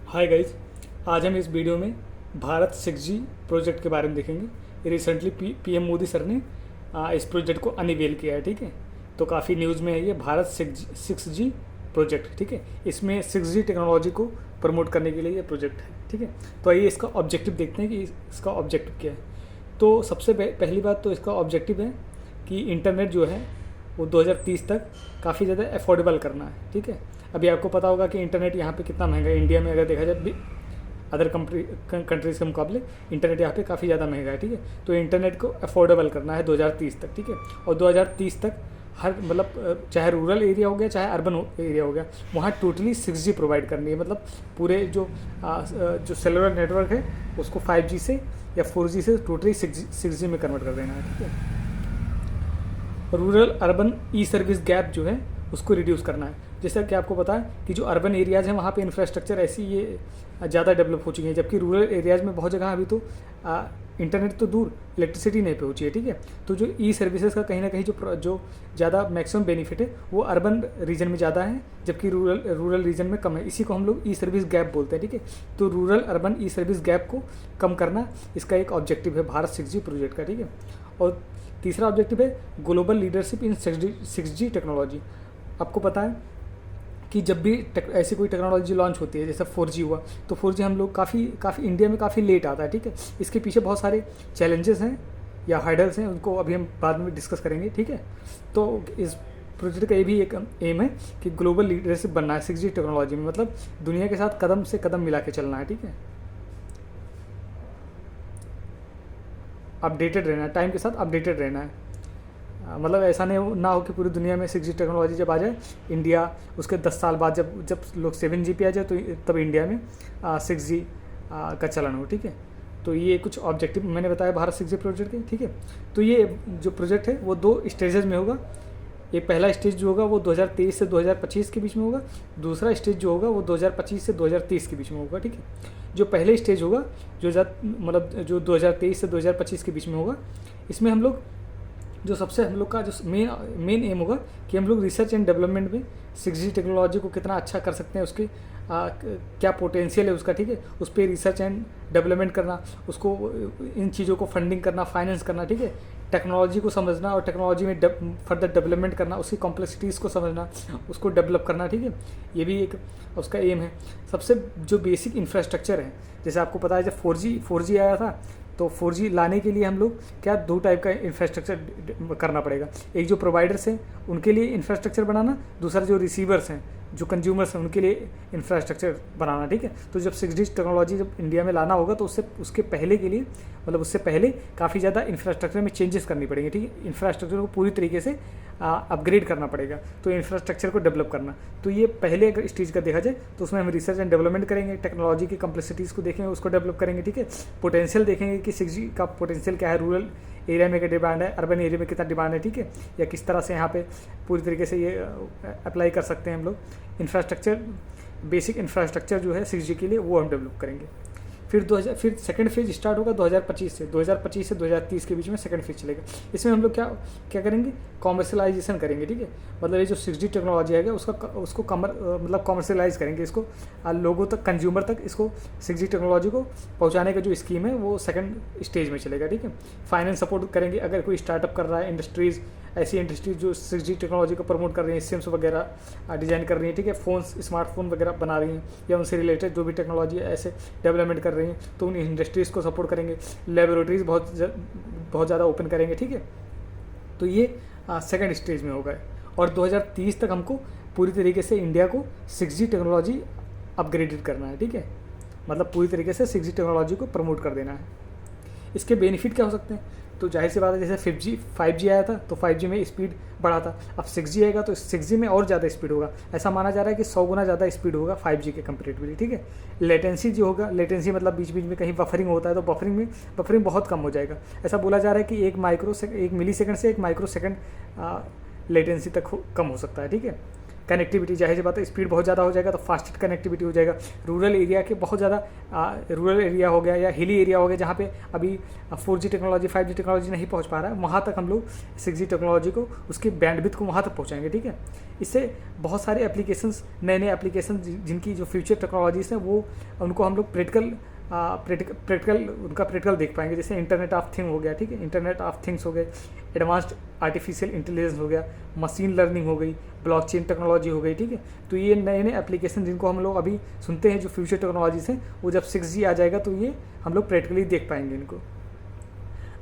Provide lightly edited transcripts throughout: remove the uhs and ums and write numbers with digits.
Hi guys, आज हम इस वीडियो में भारत 6G प्रोजेक्ट के बारे में देखेंगे। रिसेंटली पीएम मोदी सर ने इस प्रोजेक्ट को अनवील किया है। ठीक है, तो काफ़ी न्यूज़ में है ये भारत 6G प्रोजेक्ट। ठीक है, इसमें 6G टेक्नोलॉजी को प्रमोट करने के लिए ये प्रोजेक्ट है। ठीक है, तो आइए इसका ऑब्जेक्टिव देखते हैं कि इसका ऑब्जेक्टिव क्या है। तो सबसे पहली बात तो इसका ऑब्जेक्टिव है कि इंटरनेट जो है वो 2030 तक काफ़ी ज़्यादा अफोर्डेबल करना है। ठीक है, अभी आपको पता होगा कि इंटरनेट यहाँ पे कितना महंगा है। इंडिया में अगर देखा जाए भी अदर कंट्रीज़ के मुकाबले इंटरनेट यहाँ पे काफ़ी ज़्यादा महंगा है। ठीक है, तो इंटरनेट को अफोर्डेबल करना है 2030 तक। ठीक है, और 2030 तक हर मतलब चाहे रूरल एरिया हो गया चाहे अर्बन एरिया हो गया, वहाँ टोटली 6G प्रोवाइड करनी है। मतलब पूरे जो सेलुलर नेटवर्क है उसको 5G से या 4G से टोटली 6G में कन्वर्ट कर देना है। ठीक है, रूरल अर्बन ई सर्विस गैप जो है उसको रिड्यूस करना है। जैसा कि आपको पता है कि जो अर्बन एरियाज़ हैं वहाँ पे इंफ्रास्ट्रक्चर ऐसी ये ज़्यादा डेवलप हो चुकी हैं, जबकि रूरल एरियाज़ में बहुत जगह अभी तो इंटरनेट तो दूर इलेक्ट्रिसिटी नहीं पहुँची है। ठीक है, तो जो ई सर्विसेज का कहीं ना कहीं जो ज़्यादा मैक्सिमम बेनिफिट है वो अर्बन रीजन में ज़्यादा है, जबकि रूरल रीजन में कम है। इसी को हम लोग ई सर्विस गैप बोलते हैं। ठीक है, तो रूरल अर्बन ई सर्विस गैप को कम करना इसका एक ऑब्जेक्टिव है भारत 6G प्रोजेक्ट का। ठीक है, और तीसरा ऑब्जेक्टिव है global leadership in 6G technology. आपको पता है कि जब भी ऐसी कोई टेक्नोलॉजी लॉन्च होती है, जैसे 4G हुआ, तो 4G हम लोग काफ़ी इंडिया में काफ़ी लेट आता है। ठीक है, इसके पीछे बहुत सारे चैलेंजेस हैं या हार्डल्स हैं, उनको अभी हम बाद में डिस्कस करेंगे। ठीक है, तो इस प्रोजेक्ट का ये भी एक एम है कि ग्लोबल लीडरशिप बनना है 6G टेक्नोलॉजी में, मतलब दुनिया के साथ कदम से कदम मिला के चलना है। ठीक है, अपडेटेड रहना है, टाइम के साथ अपडेटेड रहना है। मतलब ऐसा नहीं ना हो कि पूरी दुनिया में 6G टेक्नोलॉजी जब आ जाए, इंडिया उसके 10 साल बाद जब लोग 7G पे आ जाए तो तब इंडिया में 6G का चलन हो। ठीक है, तो ये कुछ ऑब्जेक्टिव मैंने बताया भारत 6G प्रोजेक्ट के। ठीक है, तो ये जो प्रोजेक्ट है वो 2 स्टेजेस में होगा। ये पहला स्टेज जो होगा वो 2023 से 2025 के बीच में होगा। दूसरा स्टेज जो होगा वो 2025 से 2030 के बीच में होगा। ठीक है, जो पहले स्टेज होगा जो 2023 से 2025 के बीच में होगा, इसमें हम लोग हम लोग का जो मेन एम होगा कि हम लोग रिसर्च एंड डेवलपमेंट में 6G टेक्नोलॉजी को कितना अच्छा कर सकते हैं, उसके क्या पोटेंशियल है उसका। ठीक है, उस पर रिसर्च एंड डेवलपमेंट करना, उसको इन चीज़ों को फंडिंग करना, फाइनेंस करना। ठीक है, टेक्नोलॉजी को समझना और टेक्नोलॉजी में फर्दर डेवलपमेंट करना, उसकी कॉम्प्लेक्सिटीज़ को समझना, उसको डेवलप करना। ठीक है, ये भी एक उसका एम है। सबसे जो बेसिक इंफ्रास्ट्रक्चर है, जैसे आपको पता है जब 4G आया था तो 4G लाने के लिए हम लोग क्या 2 टाइप का इंफ्रास्ट्रक्चर करना पड़ेगा। एक जो प्रोवाइडर्स हैं उनके लिए इंफ्रास्ट्रक्चर बनाना, दूसरा जो रिसीवर्स हैं, जो कंज्यूमर्स हैं, उनके लिए इंफ्रास्ट्रक्चर बनाना। ठीक है, तो जब 6G टेक्नोलॉजी जब इंडिया में लाना होगा तो उसके पहले के लिए उससे पहले काफ़ी ज़्यादा इंफ्रास्ट्रक्चर में चेंजेस करनी पड़ेंगे। ठीक है, इंफ्रास्ट्रक्चर को पूरी तरीके से अपग्रेड करना पड़ेगा, तो इंफ्रास्ट्रक्चर को डेवलप करना। तो ये पहले अगर स्टेज का देखा जाए तो उसमें हम रिसर्च एंड डेवलपमेंट करेंगे, टेक्नोलॉजी की कम्प्लेक्सिटीज़ को देखेंगे, उसको डेवलप करेंगे। ठीक है, पोटेंशियल देखेंगे कि 6G का पोटेंशियल क्या है, रूरल एरिया में क्या डिमांड है, अर्बन एरिया में कितना डिमांड है। ठीक है, या किस तरह से यहाँ पे पूरी तरीके से ये अप्लाई कर सकते हैं हम लोग। इंफ्रास्ट्रक्चर, बेसिक इंफ्रास्ट्रक्चर जो है 6G के लिए वो हम डेवलप करेंगे। फिर सेकंड फेज स्टार्ट होगा 2025 से 2030 के बीच में सेकंड फेज चलेगा। इसमें हम लोग क्या करेंगे, कॉमर्शलाइजेशन करेंगे। ठीक है, मतलब ये जो 6G टेक्नोलॉजी है उसको कॉमर्शलाइज करेंगे, इसको लोगों तक, कंज्यूमर तक इसको 6G टेक्नोलॉजी को पहुंचाने का जो स्कीम है वो सेकंड स्टेज में चलेगा। ठीक है, फाइनेंस सपोर्ट करेंगे अगर कोई स्टार्टअप कर रहा है, इंडस्ट्रीज़, ऐसी इंडस्ट्रीज जो 6G टेक्नोलॉजी को प्रमोट कर रही हैं, सिम्स वगैरह डिज़ाइन कर रही हैं। ठीक है, फ़ोन्स, स्मार्टफोन वगैरह बना रही हैं या उनसे रिलेटेड जो भी टेक्नोलॉजी है ऐसे डेवलपमेंट कर रही हैं, तो उन इंडस्ट्रीज़ को सपोर्ट करेंगे। लेबोरेटरीज़ बहुत ज़्यादा ओपन करेंगे। ठीक है, तो ये सेकंड स्टेज में होगा और 2030 तक हमको पूरी तरीके से इंडिया को 6G टेक्नोलॉजी अपग्रेडेड करना है। ठीक है, मतलब पूरी तरीके से 6G टेक्नोलॉजी को प्रमोट कर देना है। इसके बेनिफिट क्या हो सकते हैं, तो जाहिर सी बात है, जैसे 5G आया था तो 5G में स्पीड बढ़ा था, अब 6G आएगा तो 6G में और ज़्यादा स्पीड होगा। ऐसा माना जा रहा है कि 100 गुना ज़्यादा स्पीड होगा 5G के कंपेरेटिवली। ठीक है, लेटेंसी जो होगा, लेटेंसी मतलब बीच बीच में कहीं बफरिंग होता है तो बफरिंग बहुत कम हो जाएगा। ऐसा बोला जा रहा है कि 1 मिली सेकंड से 1 माइक्रो सेकंड लेटेंसी तक कम हो सकता है। ठीक है, कनेक्टिविटी, जाहिर सी बात है स्पीड बहुत ज़्यादा हो जाएगा तो फास्टर कनेक्टिविटी हो जाएगा। रूरल एरिया के बहुत ज़्यादा रूरल एरिया हो गया या हिली एरिया हो गया जहाँ पे अभी 4G टेक्नोलॉजी 5G टेक्नोलॉजी नहीं पहुँच पा रहा है, वहाँ तक हम लोग 6G टेक्नोलॉजी को उसकी बैंडविड्थ को वहाँ तक पहुँचाएंगे, ठीक है। इससे बहुत सारे एप्लीकेशंस, नए नए एप्लीकेशन जिनकी जो फ्यूचर टेक्नोलॉजीज़ हैं वो उनको हम लोग प्रैक्टिकल देख पाएंगे। जैसे इंटरनेट ऑफ थिंग हो गया, ठीक है, इंटरनेट ऑफ थिंग्स हो गए, एडवांस्ड आर्टिफिशियल इंटेलिजेंस हो गया, मशीन लर्निंग हो गई, ब्लॉकचेन टेक्नोलॉजी हो गई, ठीक है। तो ये नए नए एप्लीकेशन जिनको हम लोग अभी सुनते हैं जो फ्यूचर टेक्नोलॉजीज हैं, वो जब 6G आ जाएगा तो ये हम लोग प्रैक्टिकली देख पाएंगे इनको।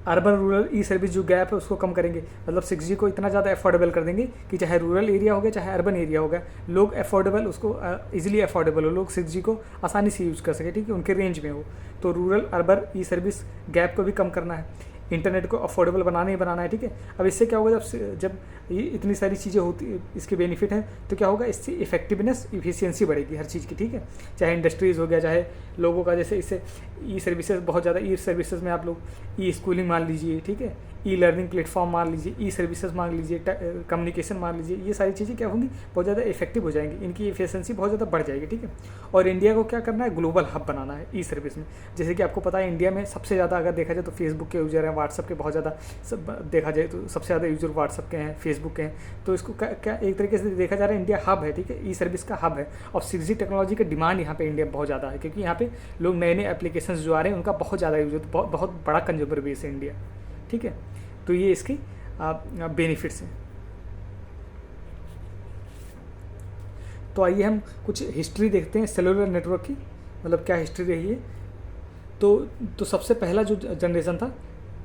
अर्बन रूरल ई सर्विस जो गैप है उसको कम करेंगे, मतलब 6G को इतना ज़्यादा अफोर्डेबल कर देंगे कि चाहे रूरल एरिया हो गया चाहे अर्बन एरिया हो गया, लोग अफोर्डेबल उसको इजीली अफोर्डेबल हो, लोग 6G को आसानी से यूज़ कर सके, ठीक है, उनके रेंज में हो। तो रूरल अर्बन ई सर्विस गैप को भी कम करना है, इंटरनेट को अफोर्डेबल बनाना ही बनाना है, ठीक है। अब इससे क्या होगा, जब ये इतनी सारी चीज़ें होती, इसके बेनिफिट हैं, तो क्या होगा, इससे इफेक्टिवनेस इफिशियंसी बढ़ेगी हर चीज़ की, ठीक है। चाहे इंडस्ट्रीज़ हो गया, चाहे लोगों का, जैसे इससे ई सर्विसेज बहुत ज़्यादा, ई सर्विसेज में आप लोग ई स्कूलिंग मान लीजिए, ठीक है, ई लर्निंग प्लेटफॉर्म मान लीजिए, ई सर्विसेज मान लीजिए, कम्युनिकेशन मान लीजिए, ये सारी चीज़ें क्या होंगी, बहुत ज़्यादा इफेक्टिव हो जाएंगी, इनकी एफिशिएंसी बहुत ज़्यादा बढ़ जाएगी, ठीक है। और इंडिया को क्या करना है, ग्लोबल हब बनाना है ई सर्विस में। जैसे कि आपको पता है इंडिया में सबसे ज़्यादा अगर देखा जाए तो फेसबुक के यूज़र हैं, व्हाट्सअप के बहुत ज़्यादा, सब देखा जाए तो सबसे ज़्यादा यूज़र व्हाट्सअप के हैं, फेसबुक के हैं। तो इसको क्या एक तरीके से देखा जा रहा है इंडिया हब है, ठीक है, ई सर्विस का हब है। और 6G टेक्नोलॉजी का डिमांड यहाँ पे इंडिया में बहुत ज़्यादा है, क्योंकि यहाँ पे लोग नए नए एप्लीकेशंस जो आ रहे हैं उनका बहुत ज़्यादा यूज होता है, बहुत बड़ा कंज्यूमर बेस है इंडिया, ठीक है। तो ये इसकी बेनिफिट्स हैं। तो आइए हम कुछ हिस्ट्री देखते हैं सेलुलर नेटवर्क की, मतलब क्या हिस्ट्री रही है। तो सबसे पहला जो जनरेशन था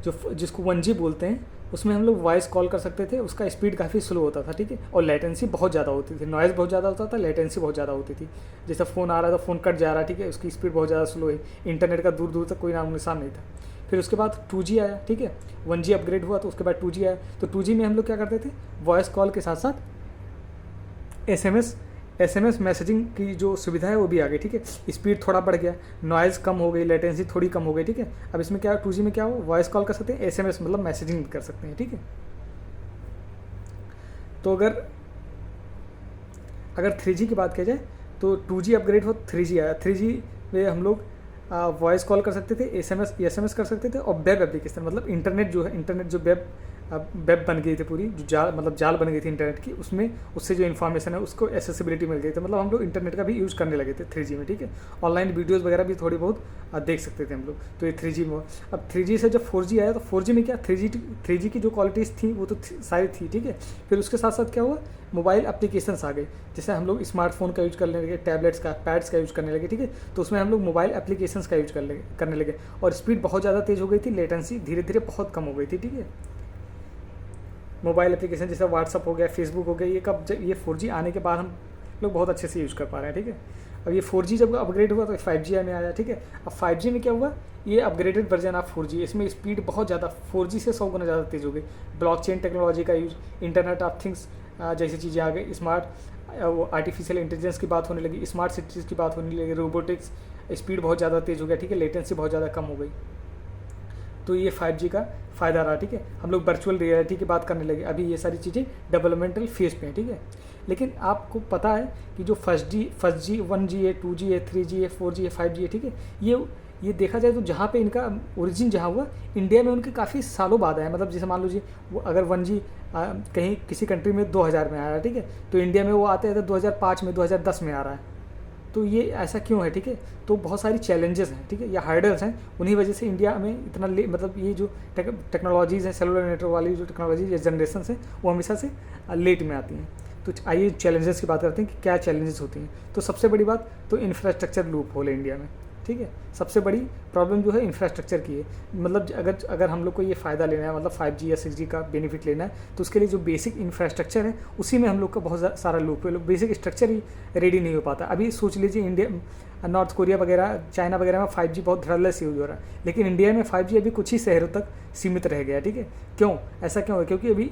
जिसको 1G बोलते हैं, उसमें हम लोग वॉइस कॉल कर सकते थे, उसका स्पीड काफ़ी स्लो होता था, ठीक है, और लेटेंसी बहुत ज़्यादा होती थी, नॉइज़ बहुत ज़्यादा होता था, लेटेंसी बहुत ज़्यादा होती थी। जैसे फ़ोन आ रहा था, फ़ोन कट जा रहा, ठीक है, उसकी स्पीड बहुत ज़्यादा स्लो है, इंटरनेट का दूर दूर तक कोई नाम निशान नहीं था। फिर उसके बाद 2G आया, ठीक है, 1G अपग्रेड हुआ तो उसके बाद 2G आया। तो 2G में हम लोग क्या करते थे, वॉइस कॉल के साथ साथ SMS मैसेजिंग की जो सुविधा है वो भी आ गई, ठीक है, स्पीड थोड़ा बढ़ गया, नॉइज़ कम हो गई, लेटेंसी थोड़ी कम हो गई, ठीक है। अब इसमें क्या 2G में क्या हो, वॉइस कॉल कर सकते हैं, SMS मतलब मैसेजिंग कर सकते हैं, ठीक है। तो अगर 3G की बात की जाए तो 2G अपग्रेड हो, 3G आया, 3G में हम लोग वॉइस कॉल कर सकते थे, SMS कर सकते थे, और वेब एप्लीकेशन मतलब इंटरनेट जो वेब बन गई थी पूरी, जो जाल बन गई थी इंटरनेट की, उससे जो इन्फॉर्मेशन है उसको एसेसिबिलिटी मिल गई थी, मतलब हम लोग इंटरनेट का भी यूज़ करने लगे थे 3G में, ठीक है। ऑनलाइन वीडियोज़ वगैरह भी थोड़ी बहुत देख सकते थे हम लोग। तो ये 3G में। अब 3G से जब 4G आया तो 4G में क्या, 3G की जो क्वालिटीज़ थी वो तो सारी थी, ठीक है। फिर उसके साथ साथ क्या हुआ, मोबाइल एप्लीकेशंस आ गए, जैसे हम लोग स्मार्टफोन का यूज़ करने लगे, टैबलेट्स का, पैड्स का यूज़ करने लगे, ठीक है। तो उसमें हम लोग मोबाइल एप्लीकेशंस का यूज़ करने लगे, और स्पीड बहुत ज़्यादा तेज़ हो गई थी, लेटेंसी धीरे धीरे बहुत कम हो गई थी, ठीक है। मोबाइल एप्लीकेशन जैसे व्हाट्सअप हो गया, फेसबुक हो गया, ये 4G आने के बाद हम लोग बहुत अच्छे से यूज़ कर पा रहे हैं, ठीक है। अब ये 4G जब अपग्रेड हुआ तो 5G में आया, ठीक है। अब 5G में क्या हुआ, ये अपग्रेडेड वर्जन ऑफ 4G, इसमें स्पीड बहुत ज़्यादा 4G से 100 गुना ज़्यादा तेज़ हो गई। ब्लॉकचेन टेक्नोलॉजी का यूज, इंटरनेट ऑफ थिंग्स जैसी चीज़ें आ गई, वो आर्टिफिशियल इंटेलिजेंस की बात होने लगी, स्मार्ट सिटीज़ की बात होने लगी, रोबोटिक्स, स्पीड बहुत ज़्यादा तेज़ हो गया, ठीक है, लेटेंसी बहुत ज़्यादा कम हो गई। तो ये 5G का फ़ायदा रहा, ठीक है। हम लोग वर्चुअल रियलिटी की बात करने लगे, अभी ये सारी चीज़ें डेवलपमेंटल फेज पे हैं, ठीक है। लेकिन आपको पता है कि जो फर्स्ट जी 1G है, 2G है, 3G है, 4G है, 5G है, ठीक है, ये देखा जाए तो जहाँ पे इनका ओरिजिन जहाँ हुआ, इंडिया में उनके काफ़ी सालों बाद आया। मतलब जैसे मान लीजिए वो अगर 1G कहीं किसी कंट्री में 2000 में आया, ठीक है, तो इंडिया में वो आते हैं तो 2005 में, 2010 में आ रहा है। तो ये ऐसा क्यों है, ठीक है। तो बहुत सारी चैलेंजेस हैं, ठीक है, या हार्डल्स हैं, उन्हीं वजह से इंडिया में इतना मतलब ये जो टेक्नोलॉजीज़ हैं, सेलुलर नेटवर्क वाली जो टेक्नोलॉजी या जनरेशन है वो हमेशा से लेट में आती हैं। तो आइए चैलेंजेस की बात करते हैं कि क्या चैलेंजेस होती हैं। तो सबसे बड़ी बात तो इंफ्रास्ट्रक्चर लूप होल है इंडिया में, ठीक है। सबसे बड़ी प्रॉब्लम जो है इंफ्रास्ट्रक्चर की है। मतलब अगर हम लोग को ये फ़ायदा लेना है, मतलब 5G या 6G का बेनिफिट लेना है, तो उसके लिए जो बेसिक इंफ्रास्ट्रक्चर है उसी में हम लोग का बहुत सारा लूप है, बेसिक स्ट्रक्चर ही रेडी नहीं हो पाता। अभी सोच लीजिए इंडिया, नॉर्थ कोरिया वगैरह, चाइना वगैरह में 5G बहुत धड़ल्ले यूज हो रहा है, लेकिन इंडिया में 5G अभी कुछ ही शहरों तक सीमित रह गया, ठीक है। क्यों, ऐसा क्यों है? क्योंकि अभी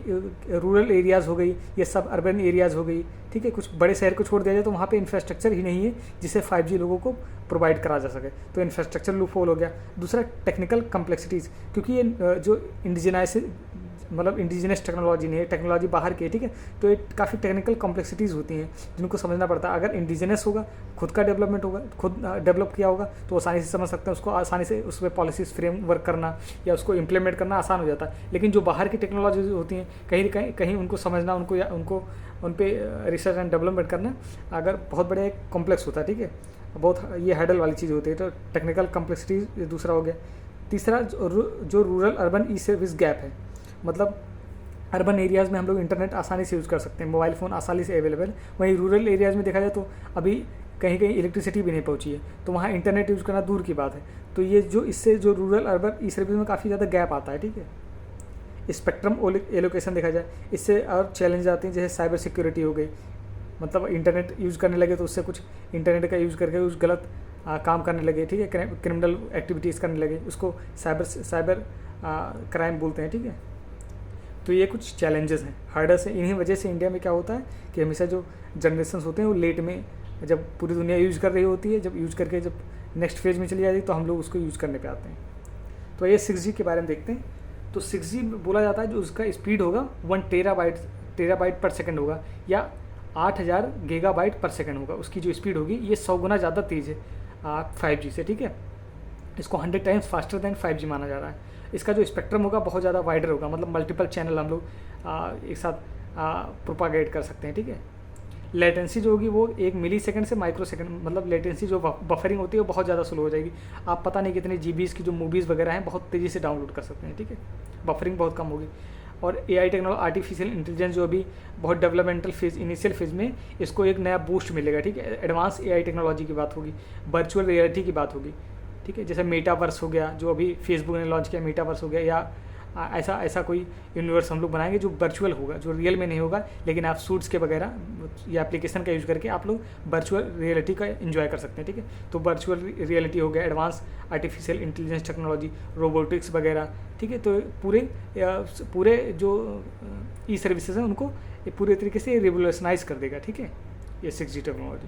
रूरल एरियाज़ हो गई, ये सब अर्बन एरियाज़ हो गई, ठीक है। कुछ बड़े शहर को छोड़ दिया जाए तो वहाँ पे इंफ्रास्ट्रक्चर ही नहीं है जिससे 5G लोगों को प्रोवाइड करा जा सके। तो इंफ्रास्ट्रक्चर लूप होल हो गया। दूसरा टेक्निकल कम्प्लेक्सिटीज़, क्योंकि ये जो मतलब इंडिजिनस टेक्नोलॉजी नहीं है, टेक्नोलॉजी बाहर की है, ठीक है। तो ये काफ़ी टेक्निकल कॉम्प्लेक्सिटीज़ होती हैं जिनको समझना पड़ता है। अगर इंडिजिनस होगा, खुद का डेवलपमेंट होगा, खुद डेवलप किया होगा, तो आसानी से समझ सकते हैं उसको, आसानी से उस पर पॉलिसीज फ्रेमवर्क करना या उसको इम्प्लीमेंट करना आसान हो जाता है। लेकिन जो बाहर की टेक्नोलॉजी होती हैं, कहीं उनको समझना, उनको उन पर रिसर्च एंड डेवलपमेंट करना अगर बहुत बड़े एक कॉम्प्लेक्स होता है, ठीक है, बहुत ये हैडल वाली चीज़ होती है। तो टेक्निकल कॉम्प्लेक्सिटी दूसरा हो गया। तीसरा जो रूरल अर्बन ई सर्विस गैप है, मतलब अर्बन एरियाज़ में हम लोग इंटरनेट आसानी से यूज़ कर सकते हैं, मोबाइल फ़ोन आसानी से अवेलेबल। वहीं रूरल एरियाज़ में देखा जाए तो अभी कहीं कहीं इलेक्ट्रिसिटी भी नहीं पहुंची है, तो वहाँ इंटरनेट यूज़ करना दूर की बात है। तो ये इससे जो रूरल अर्बन ई सर्विस में काफ़ी ज़्यादा गैप आता है, ठीक है। स्पेक्ट्रम एलोकेशन देखा जाए, इससे और चैलेंज आते हैं, जैसे साइबर सिक्योरिटी हो गई, मतलब इंटरनेट यूज़ करने लगे तो उससे कुछ इंटरनेट का यूज़ करके उस गलत काम करने लगे, ठीक है, क्रिमिनल एक्टिविटीज़ करने लगे, उसको साइबर क्राइम बोलते हैं, ठीक है। तो ये कुछ चैलेंजेस हैं, हार्डर्स हैं। इन्हीं वजह से इंडिया में क्या होता है कि हमेशा जो जनरेशन होते हैं वो लेट में, जब पूरी दुनिया यूज़ कर रही होती है, जब यूज़ करके जब नेक्स्ट फेज़ में चली जाती है तो हम लोग उसको यूज़ करने पे आते हैं। तो ये 6G के बारे में देखते हैं। तो 6G बोला जाता है जो उसका स्पीड होगा 1 टेराबाइट पर सेकेंड होगा, या 8000 गीगाबाइट पर सेकेंड होगा। उसकी जो स्पीड होगी ये 100 गुना ज़्यादा तेज़ है 5G से, ठीक है। इसको 100 टाइम्स फास्टर दैन 5G माना जा रहा है। इसका जो स्पेक्ट्रम होगा बहुत ज़्यादा वाइडर होगा, मतलब मल्टीपल चैनल हम लोग एक साथ प्रोपागेट कर सकते हैं, ठीक है। लेटेंसी जो होगी वो 1 मिली सेकंड से माइक्रो सेकंड, मतलब लेटेंसी जो बफरिंग होती है वो बहुत ज़्यादा स्लो हो जाएगी। आप पता नहीं कितने GBs की जो मूवीज़ वगैरह हैं बहुत तेज़ी से डाउनलोड कर सकते हैं, ठीक है। बफरिंग बहुत कम होगी। और AI टेक्नोलॉजी, आर्टिफिशियल इंटेलिजेंस जो अभी बहुत डेवलपमेंटल फेज, इनिशियल फेज में, इसको एक नया बूस्ट मिलेगा, ठीक है। एडवांस AI टेक्नोलॉजी की बात होगी, वर्चुअल रियलिटी की बात होगी, ठीक है। जैसे मेटावर्स हो गया, जो अभी फेसबुक ने लॉन्च किया, मेटावर्स हो गया, या ऐसा कोई यूनिवर्स हम लोग बनाएंगे जो वर्चुअल होगा, जो रियल में नहीं होगा, लेकिन आप सूट्स के वगैरह या एप्लीकेशन का यूज़ करके आप लोग वर्चुअल रियलिटी का एंजॉय कर सकते हैं, ठीक है। तो वर्चुअल रियलिटी हो गया, advance artificial intelligence technology, robotics वगैरह, ठीक है। तो पूरे जो ई सर्विसेज हैं उनको पूरे तरीके से रिवोल्यूशनाइज कर देगा, ठीक है, ये 6G टेक्नोलॉजी।